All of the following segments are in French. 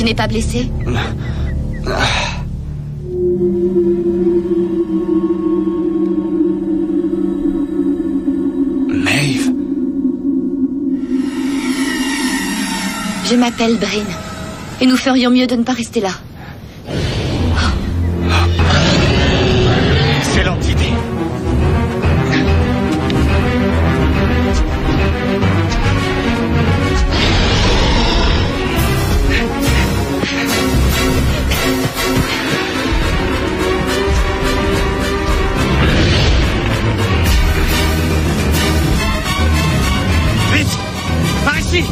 Tu n'es pas blessé? Maeve. Je m'appelle Bryn. Et nous ferions mieux de ne pas rester là. Excellente idée. Vite! Par ici!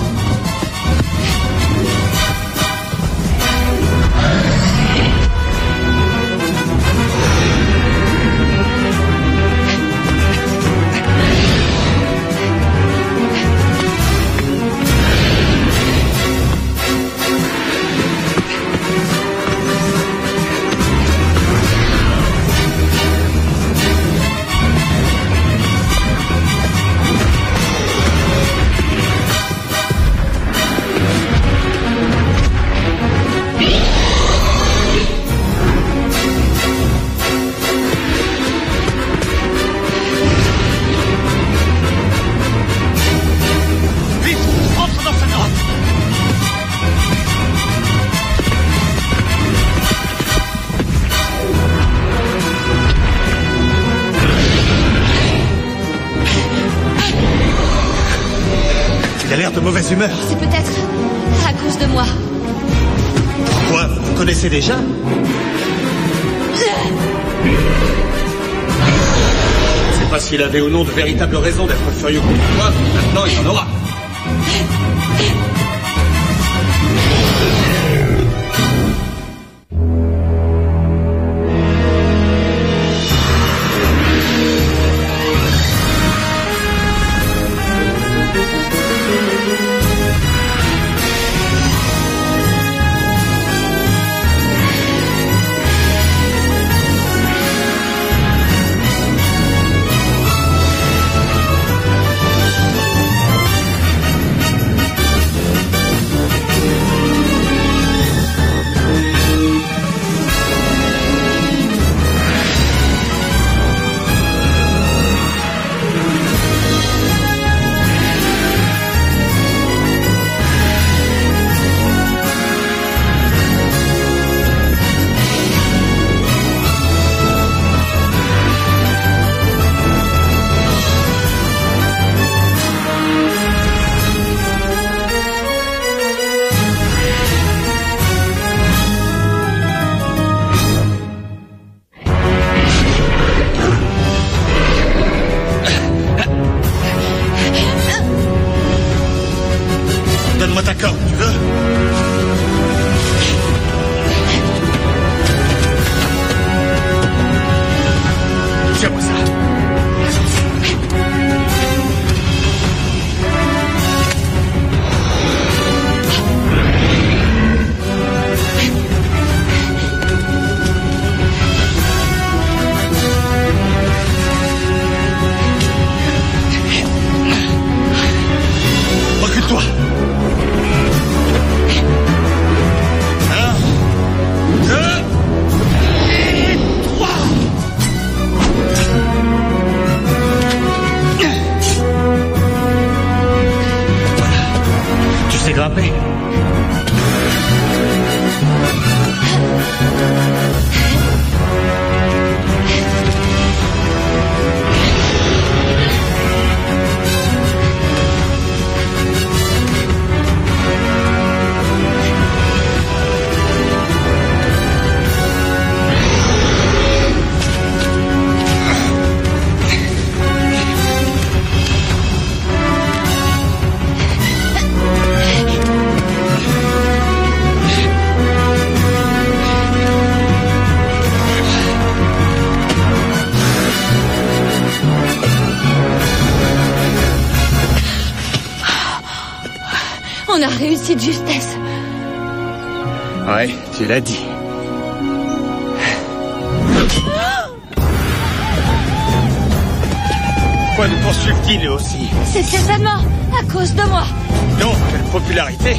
Il a l'air de mauvaise humeur. C'est peut-être à cause de moi. Pourquoi? Vous vous connaissez déjà? Je sais pas s'il avait ou non de véritables raisons d'être furieux contre toi. Maintenant, il en aura. Donne-moi ta corde, tu veux? Tiens-moi ça. Recule-toi. Grimper. On a réussi de justesse. Ouais, tu l'as dit. Pourquoi nous poursuivent-ils eux aussi? C'est certainement à cause de moi. Non, quelle popularité!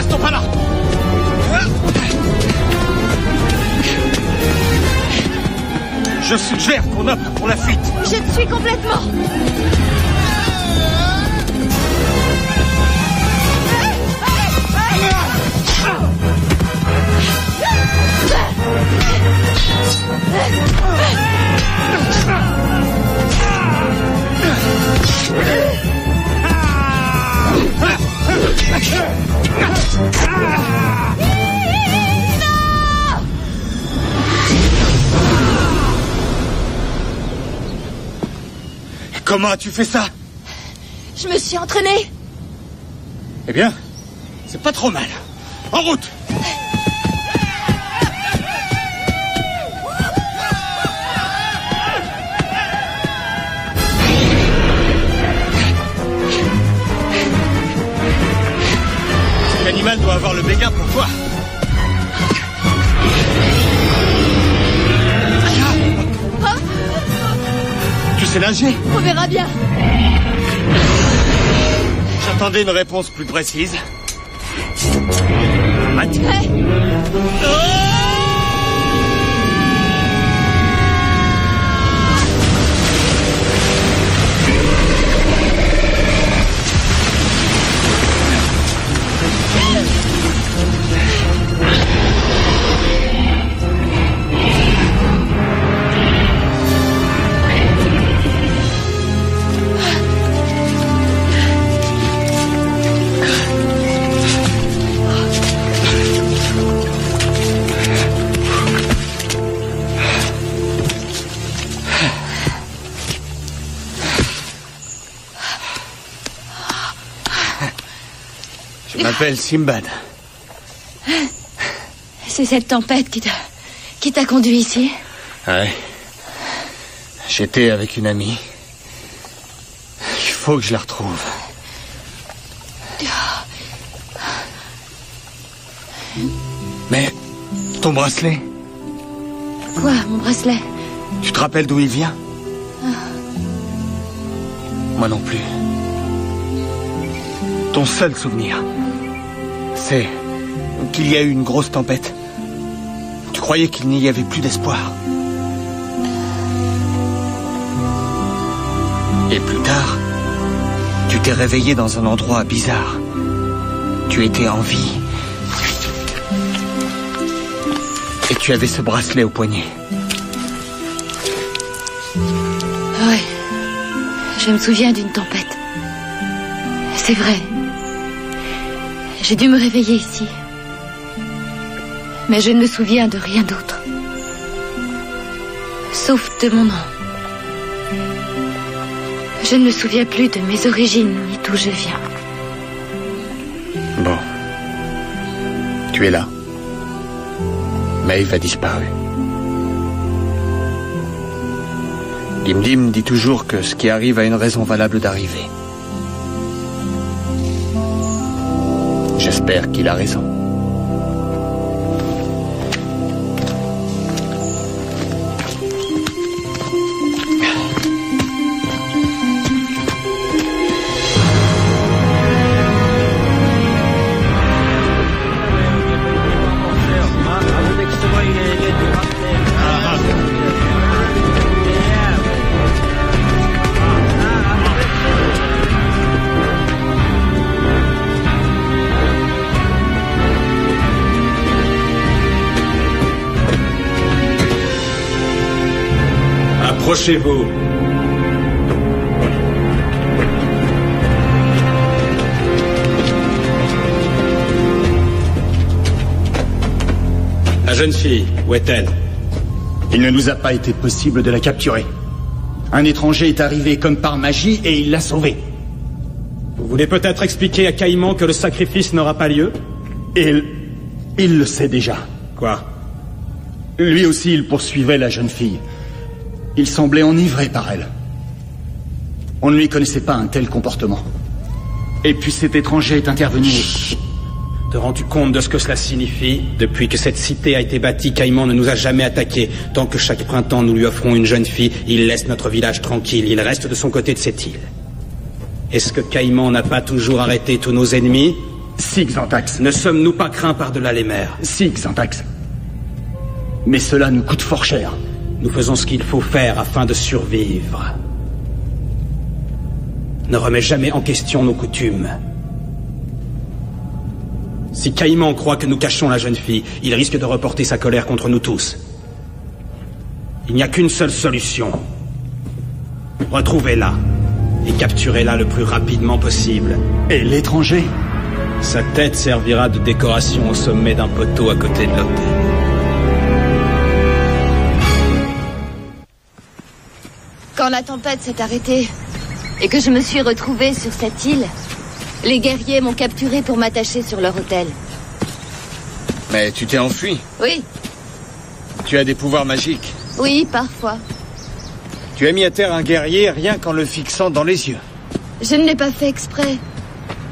restons pas là. Je suggère qu'on opte pour la fuite. Je te suis complètement. Comment as-tu fait ça? Je me suis entraînée. Eh bien, c'est pas trop mal. En route! L'animal doit avoir le béguin pour toi. Tu sais nager? On verra bien. J'attendais une réponse plus précise. Matt. Hey. Je m'appelle Simbad. C'est cette tempête qui t'a conduit ici? Ouais. J'étais avec une amie. Il faut que je la retrouve. Mais ton bracelet? Quoi, mon bracelet? Tu te rappelles d'où il vient? Moi non plus. Ton seul souvenir, c'est qu'il y a eu une grosse tempête. Tu croyais qu'il n'y avait plus d'espoir. Et plus tard, tu t'es réveillé dans un endroit bizarre. Tu étais en vie. Et tu avais ce bracelet au poignet. Ouais. Je me souviens d'une tempête. C'est vrai. J'ai dû me réveiller ici. Mais je ne me souviens de rien d'autre. Sauf de mon nom. Je ne me souviens plus de mes origines ni d'où je viens. Bon. Tu es là. Maeve a disparu. Dimdim dit toujours que ce qui arrive a une raison valable d'arriver. J'espère qu'il a raison. Approchez-vous. La jeune fille, où est-elle? Il ne nous a pas été possible de la capturer. Un étranger est arrivé comme par magie et il l'a sauvée. Vous voulez peut-être expliquer à Caïman que le sacrifice n'aura pas lieu? Il le sait déjà. Quoi? Lui aussi, il poursuivait la jeune fille. Il semblait enivré par elle. On ne lui connaissait pas un tel comportement. Et puis cet étranger est intervenu. Te rends-tu compte de ce que cela signifie? Depuis que cette cité a été bâtie, Caïman ne nous a jamais attaqués. Tant que chaque printemps nous lui offrons une jeune fille, il laisse notre village tranquille. Il reste de son côté de cette île. Est-ce que Caïman n'a pas toujours arrêté tous nos ennemis? Si, Xantax. Ne sommes-nous pas craints par-delà les mers? Si, Xantax. Mais cela nous coûte fort cher. Nous faisons ce qu'il faut faire afin de survivre. Ne remets jamais en question nos coutumes. Si Caïman croit que nous cachons la jeune fille, il risque de reporter sa colère contre nous tous. Il n'y a qu'une seule solution. Retrouvez-la et capturez-la le plus rapidement possible. Et l'étranger? Sa tête servira de décoration au sommet d'un poteau à côté de l'hôtel. Quand la tempête s'est arrêtée et que je me suis retrouvée sur cette île, les guerriers m'ont capturée pour m'attacher sur leur hôtel. Mais tu t'es enfui. Oui. Tu as des pouvoirs magiques. Oui, parfois. Tu as mis à terre un guerrier rien qu'en le fixant dans les yeux. Je ne l'ai pas fait exprès.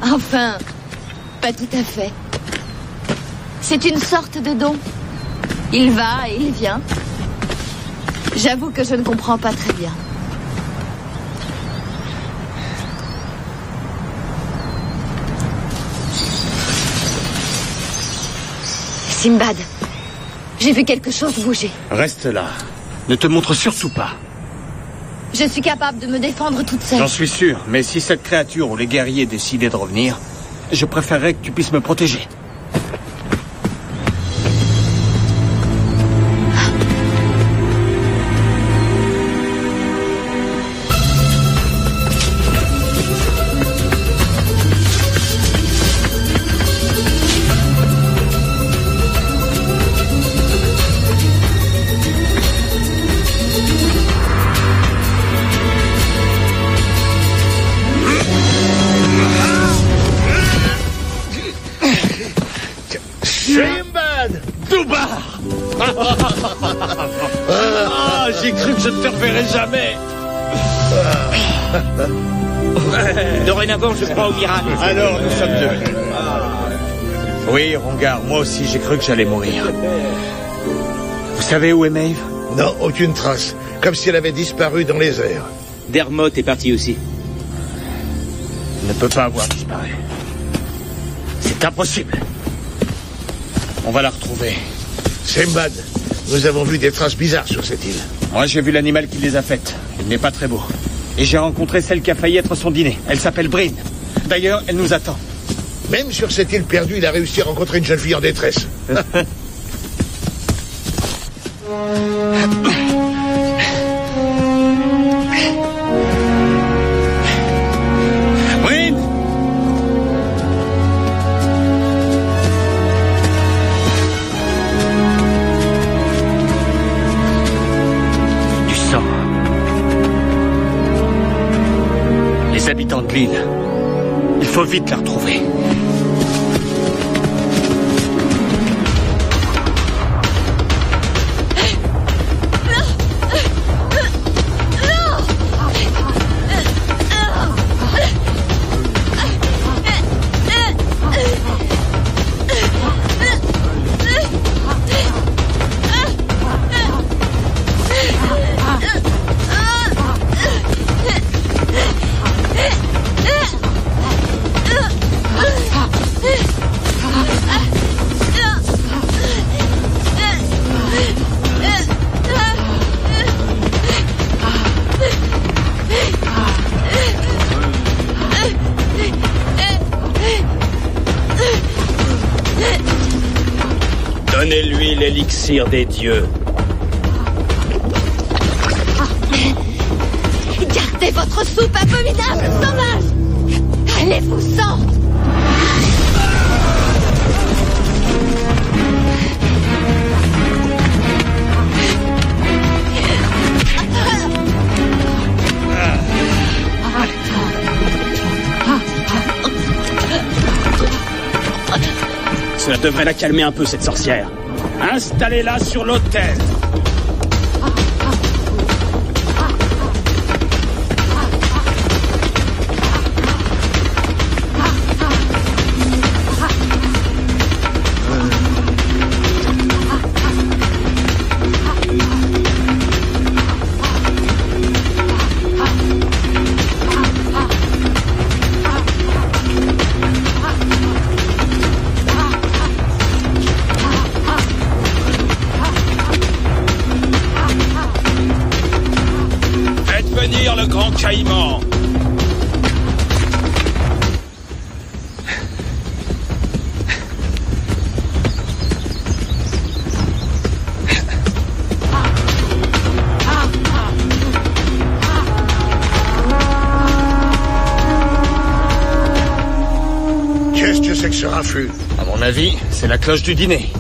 Enfin, pas tout à fait. C'est une sorte de don. Il va et il vient. J'avoue que je ne comprends pas très bien. Simbad, j'ai vu quelque chose bouger. Reste là. Ne te montre surtout pas. Je suis capable de me défendre toute seule. J'en suis sûr, mais si cette créature ou les guerriers décidaient de revenir, je préférerais que tu puisses me protéger. J'ai cru que je ne te reverrais jamais. Dorénavant, je crois au miracle. Alors, nous sommes deux. Oui, Rongar, moi aussi, j'ai cru que j'allais mourir. Vous savez où est Maeve? Non, aucune trace. Comme si elle avait disparu dans les airs. Dermot est parti aussi. Elle ne peut pas avoir disparu. C'est impossible. On va la retrouver. Simbad, nous avons vu des traces bizarres sur cette île. Moi, j'ai vu l'animal qui les a faites. Il n'est pas très beau. Et j'ai rencontré celle qui a failli être son dîner. Elle s'appelle Bryn. D'ailleurs, elle nous attend. Même sur cette île perdue, il a réussi à rencontrer une jeune fille en détresse. Bryn! Du sang. Les habitants de l'île. Il faut vite la retrouver. Donnez-lui l'élixir des dieux. Gardez votre soupe abominable, sauvage! Allez-vous-en! Cela devrait la calmer un peu, cette sorcière. Installez-la sur l'autel. Caïman. Qu'est-ce que c'est que ce raffut? À mon avis, c'est la cloche du dîner.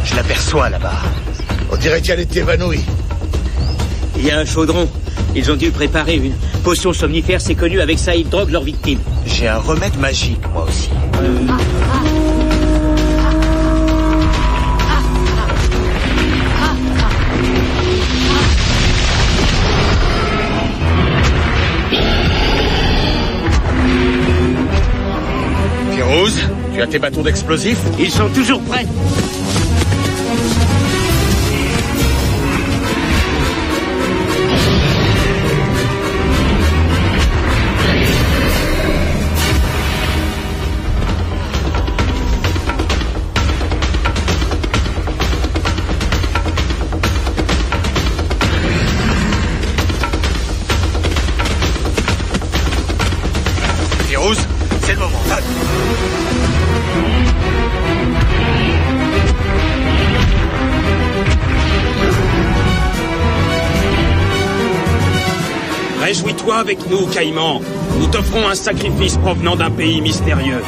Je l'aperçois là-bas. On dirait qu'elle est évanouie. Il y a un chaudron. Ils ont dû préparer une potion somnifère, c'est connu, avec ça ils droguent leurs victimes. J'ai un remède magique, moi aussi. Firouz, tu as tes bâtons d'explosifs? Ils sont toujours prêts. Firouz, c'est le moment. Va. Réjouis-toi avec nous, Caïman. Nous t'offrons un sacrifice provenant d'un pays mystérieux.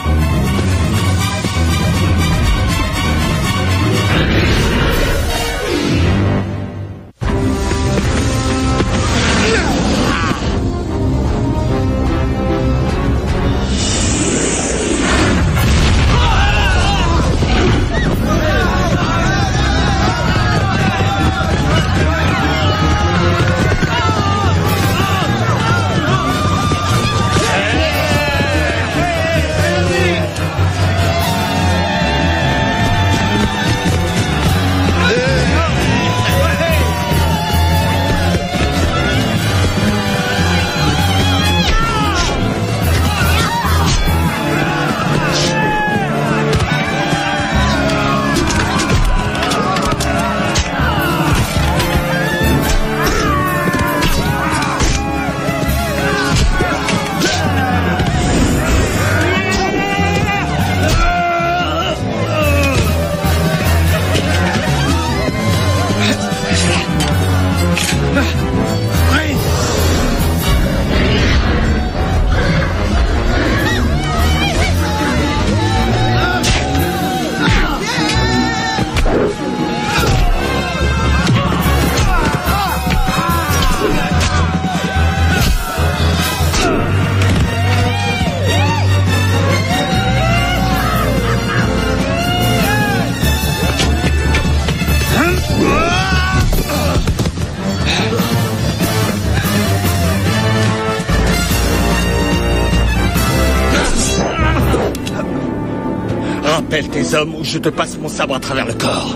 Rappelle tes hommes ou je te passe mon sabre à travers le corps.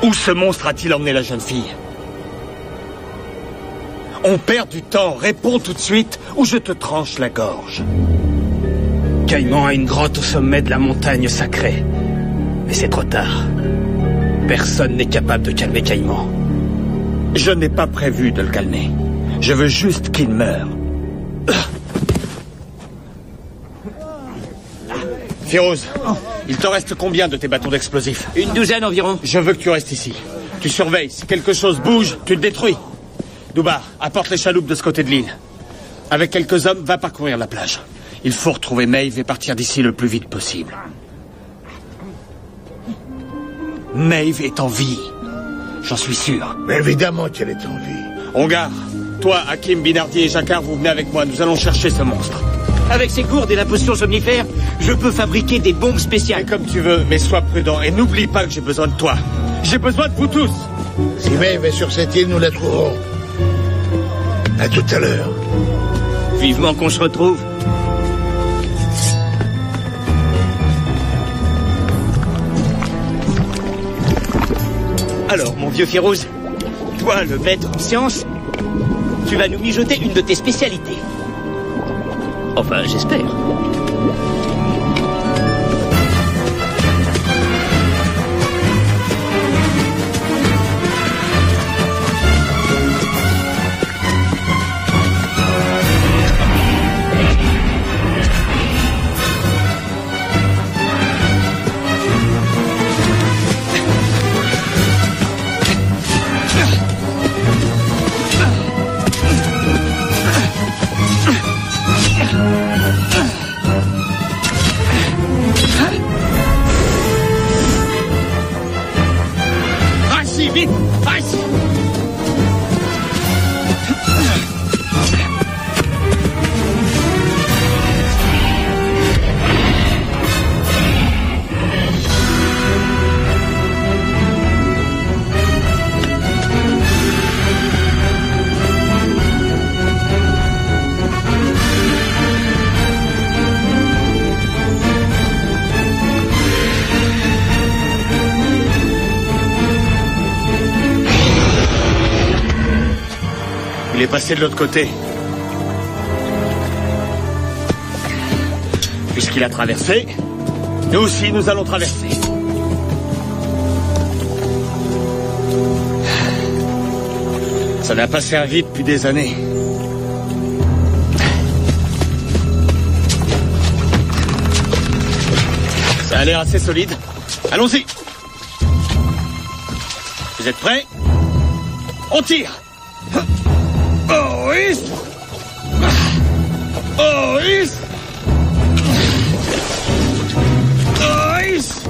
Où ce monstre a-t-il emmené la jeune fille? On perd du temps, réponds tout de suite ou je te tranche la gorge. Caïman a une grotte au sommet de la montagne sacrée. Mais c'est trop tard. Personne n'est capable de calmer Caïman. Je n'ai pas prévu de le calmer. Je veux juste qu'il meure. Firouz, il te reste combien de tes bâtons d'explosifs? Une douzaine environ. Je veux que tu restes ici. Tu surveilles. Si quelque chose bouge, tu le détruis. Doubar, apporte les chaloupes de ce côté de l'île. Avec quelques hommes, va parcourir la plage. Il faut retrouver Maeve et partir d'ici le plus vite possible. Maeve est en vie. J'en suis sûr. Mais évidemment qu'elle est en vie. Ongar, toi, Hakim, Binardier et Jacquard, vous venez avec moi. Nous allons chercher ce monstre. Avec ces gourdes et la potion somnifère, je peux fabriquer des bombes spéciales. Fais comme tu veux, mais sois prudent. Et n'oublie pas que j'ai besoin de toi. J'ai besoin de vous tous. Si Maeve est sur cette île, nous la trouverons. À tout à l'heure. Vivement qu'on se retrouve. Alors, mon vieux Férouz, toi, le maître en sciences, tu vas nous mijoter une de tes spécialités. Enfin, j'espère. Il est passé de l'autre côté. Puisqu'il a traversé, nous aussi nous allons traverser. Ça n'a pas servi depuis des années. Ça a l'air assez solide. Allons-y. Vous êtes prêts? On tire. Oris! Oris! Oris!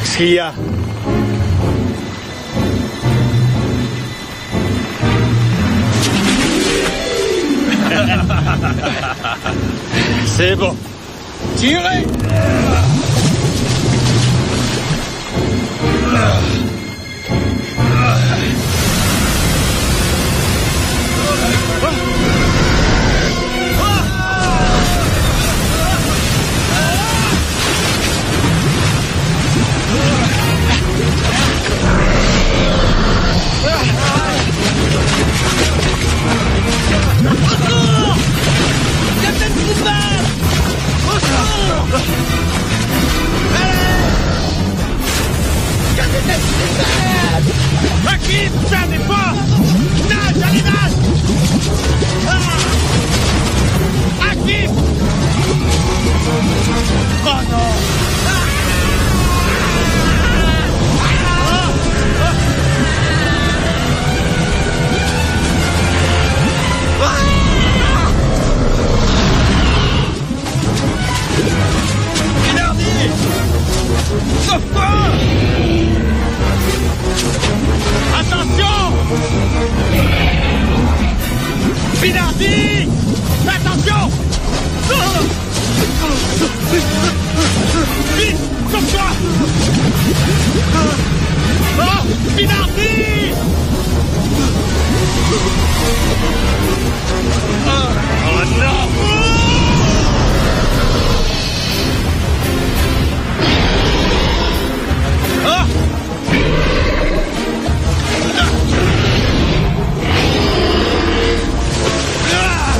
Qu'est-ce qu'il y a? C'est bon. Tirez! Pinardi! Attention! Vite! Sauve-toi! Oh! Pinardi! Oh non! Oh! Ah!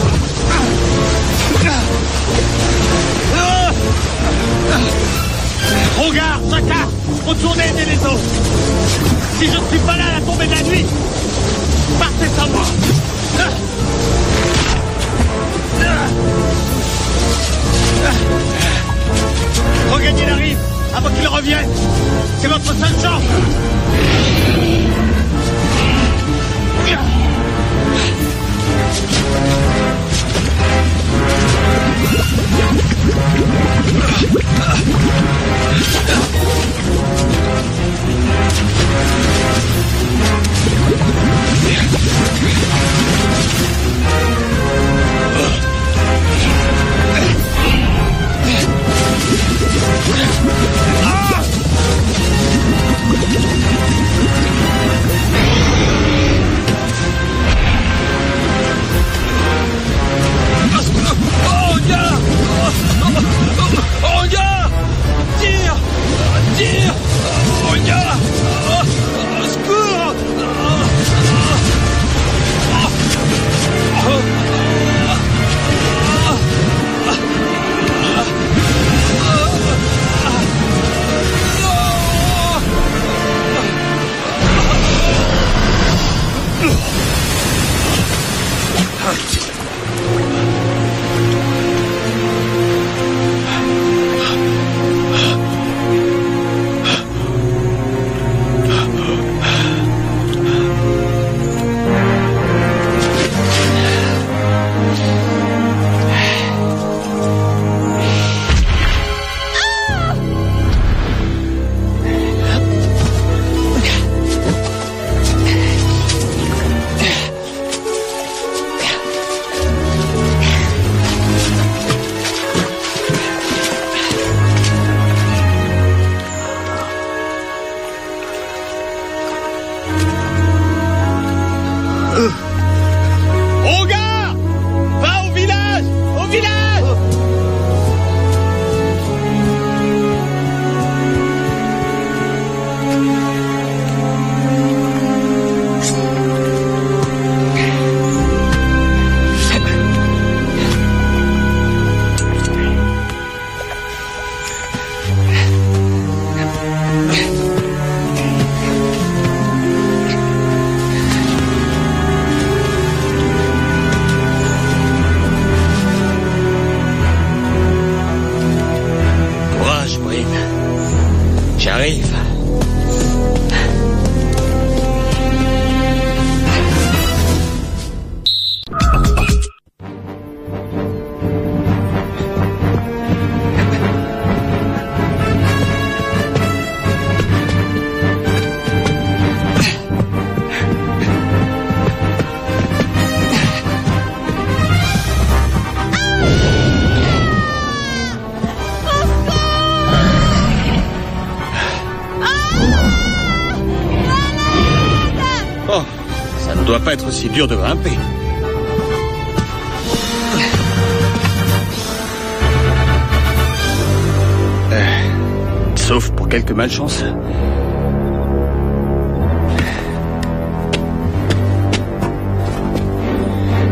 doit pas être si dur de grimper. Sauf pour quelques malchances.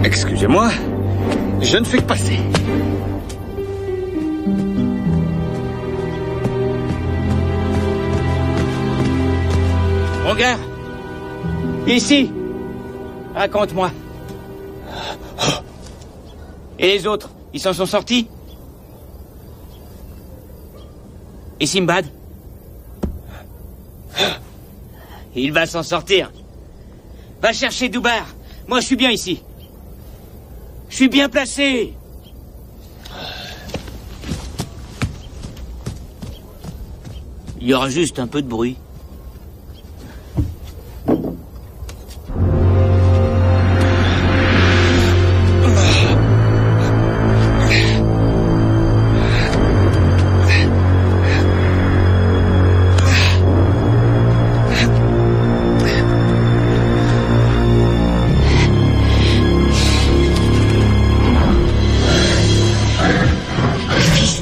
Excusez-moi, je ne fais que passer. Mon gars, ici, raconte-moi. Et les autres, ils s'en sont sortis? Et Simbad? Il va s'en sortir. Va chercher Doubar. Moi, je suis bien ici. Je suis bien placé. Il y aura juste un peu de bruit.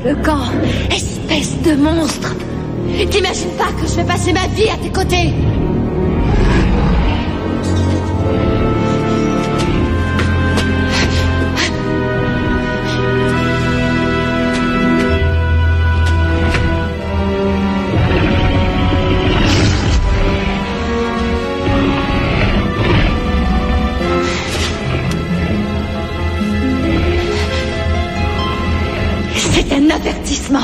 Le camp, espèce de monstre. T'imagines pas que je vais passer ma vie à tes côtés? C'est un avertissement.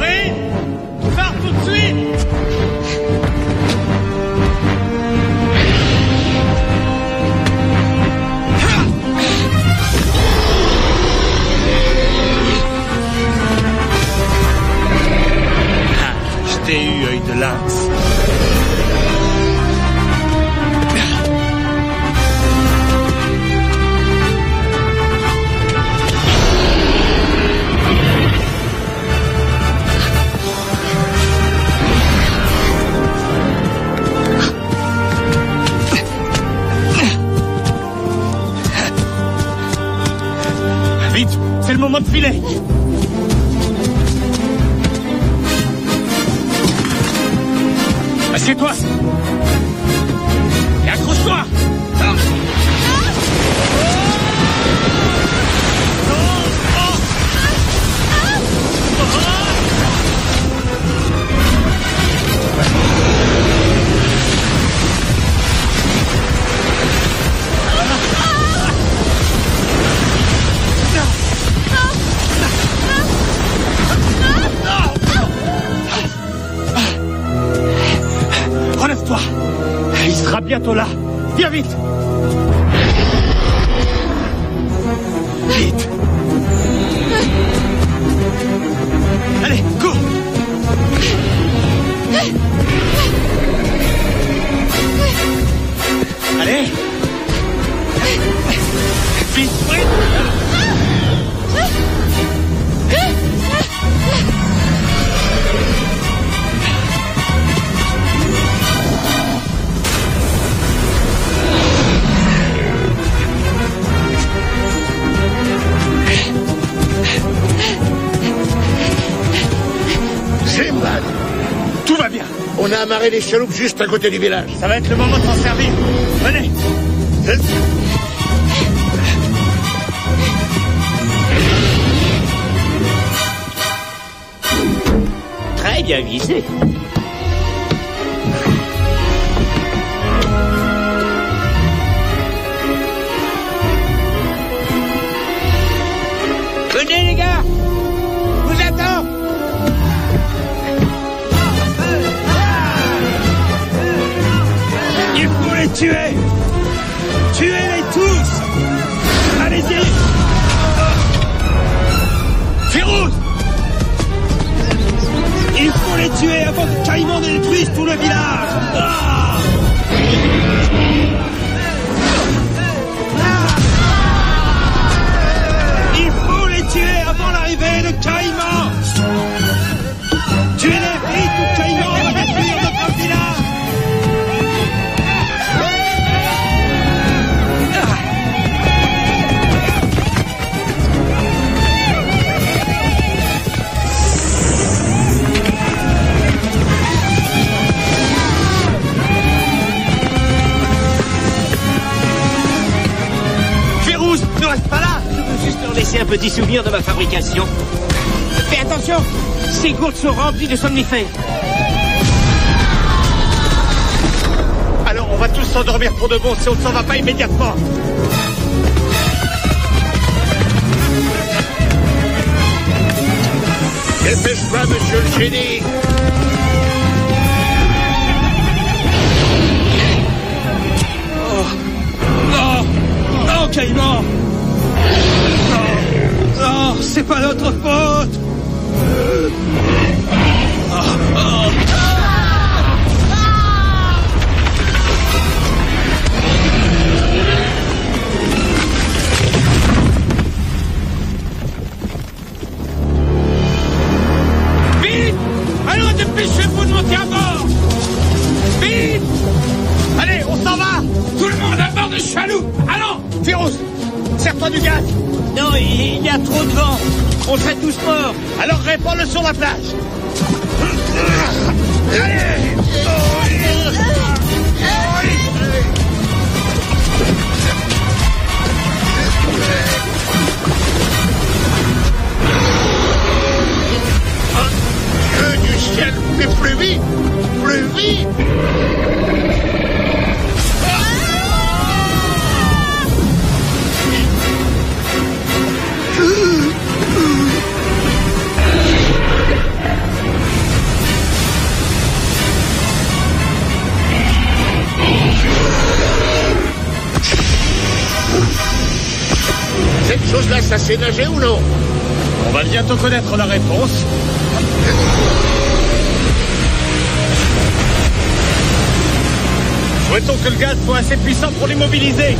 Oui, pars tout de suite. Je t'ai eu, œil de lynx. Vite, c'est le moment de filer. Assieds-toi. Et accroche-toi. Relève-toi. Il sera bientôt là. Viens vite. Vite. Allez, cours. Allez. Vite, vite. Simbad, Tout va bien. on a amarré les chaloupes juste à côté du village. Ça va être le moment de s'en servir. Venez. Très bien visé. Venez les gars, je vous attends. Il faut les tuer. Tuez-les tous. Allez-y. Férouz. Il faut les tuer avant que Caïman ne détruise tout le village. Ah! Il faut les tuer avant l'arrivée de Caïman. laisser un petit souvenir de ma fabrication. Fais attention, ces gourdes sont remplies de somnifères. Alors on va tous s'endormir pour de bon si on ne s'en va pas immédiatement. Dépêche-toi, monsieur le génie. Non! Non, Caïman! Non! Non, c'est pas notre faute! Vite! Alors dépêchez-vous de monter à bord! Vite! Allez, on s'en va! Tout le monde à bord de chaloupe! Allons! Féroce, serre-toi du gaz! Non, il y a trop de vent. On serait tous morts. Alors répands-le sur la plage! Dieu du ciel, mais plus vite! Plus vite! Cette chose-là, ça sait nager ou non? On va bientôt connaître la réponse. Souhaitons que le gaz soit assez puissant pour l'immobiliser.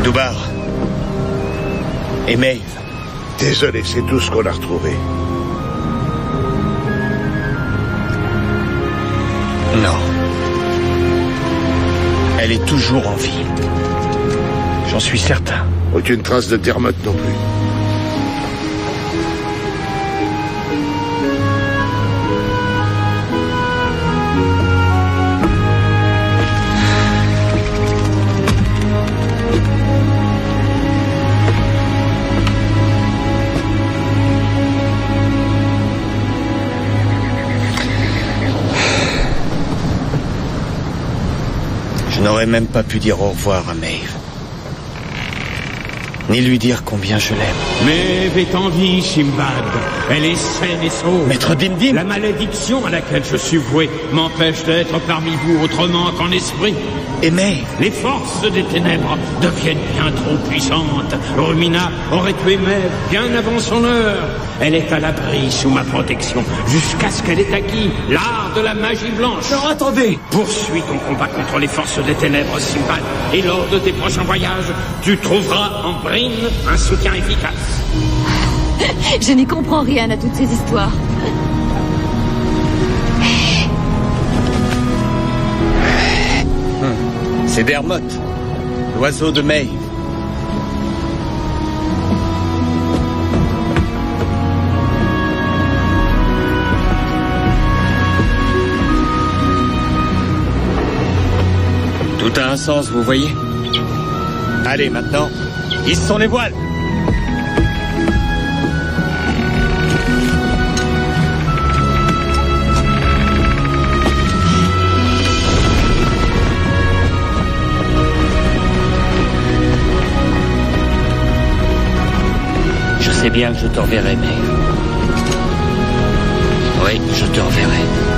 Doubar et Maeve. Désolé, c'est tout ce qu'on a retrouvé. Non. Elle est toujours en vie. J'en suis certain. Aucune trace de Dermot non plus. Je n'aurais même pas pu dire au revoir à Maeve. Ni lui dire combien je l'aime. Maeve est en vie, Simbad. Elle est saine et sauve. Maître Dimdim. La malédiction à laquelle je suis voué m'empêche d'être parmi vous autrement qu'en esprit. Et Maeve. Les forces des ténèbres deviennent bien trop puissantes. Rumina aurait tué Maeve bien avant son heure. Elle est à l'abri sous ma protection jusqu'à ce qu'elle ait acquis l'art de la magie blanche. Non, attendez. Poursuis ton combat contre les forces des ténèbres, Simbad, et lors de tes prochains voyages, tu trouveras en Bryn un soutien efficace. Je n'y comprends rien à toutes ces histoires. C'est Dermot, l'oiseau de Maeve. Tout a un sens, vous voyez? Allez, maintenant, hissons les voiles. Je sais bien que je te reverrai, Maeve. Oui, je te reverrai.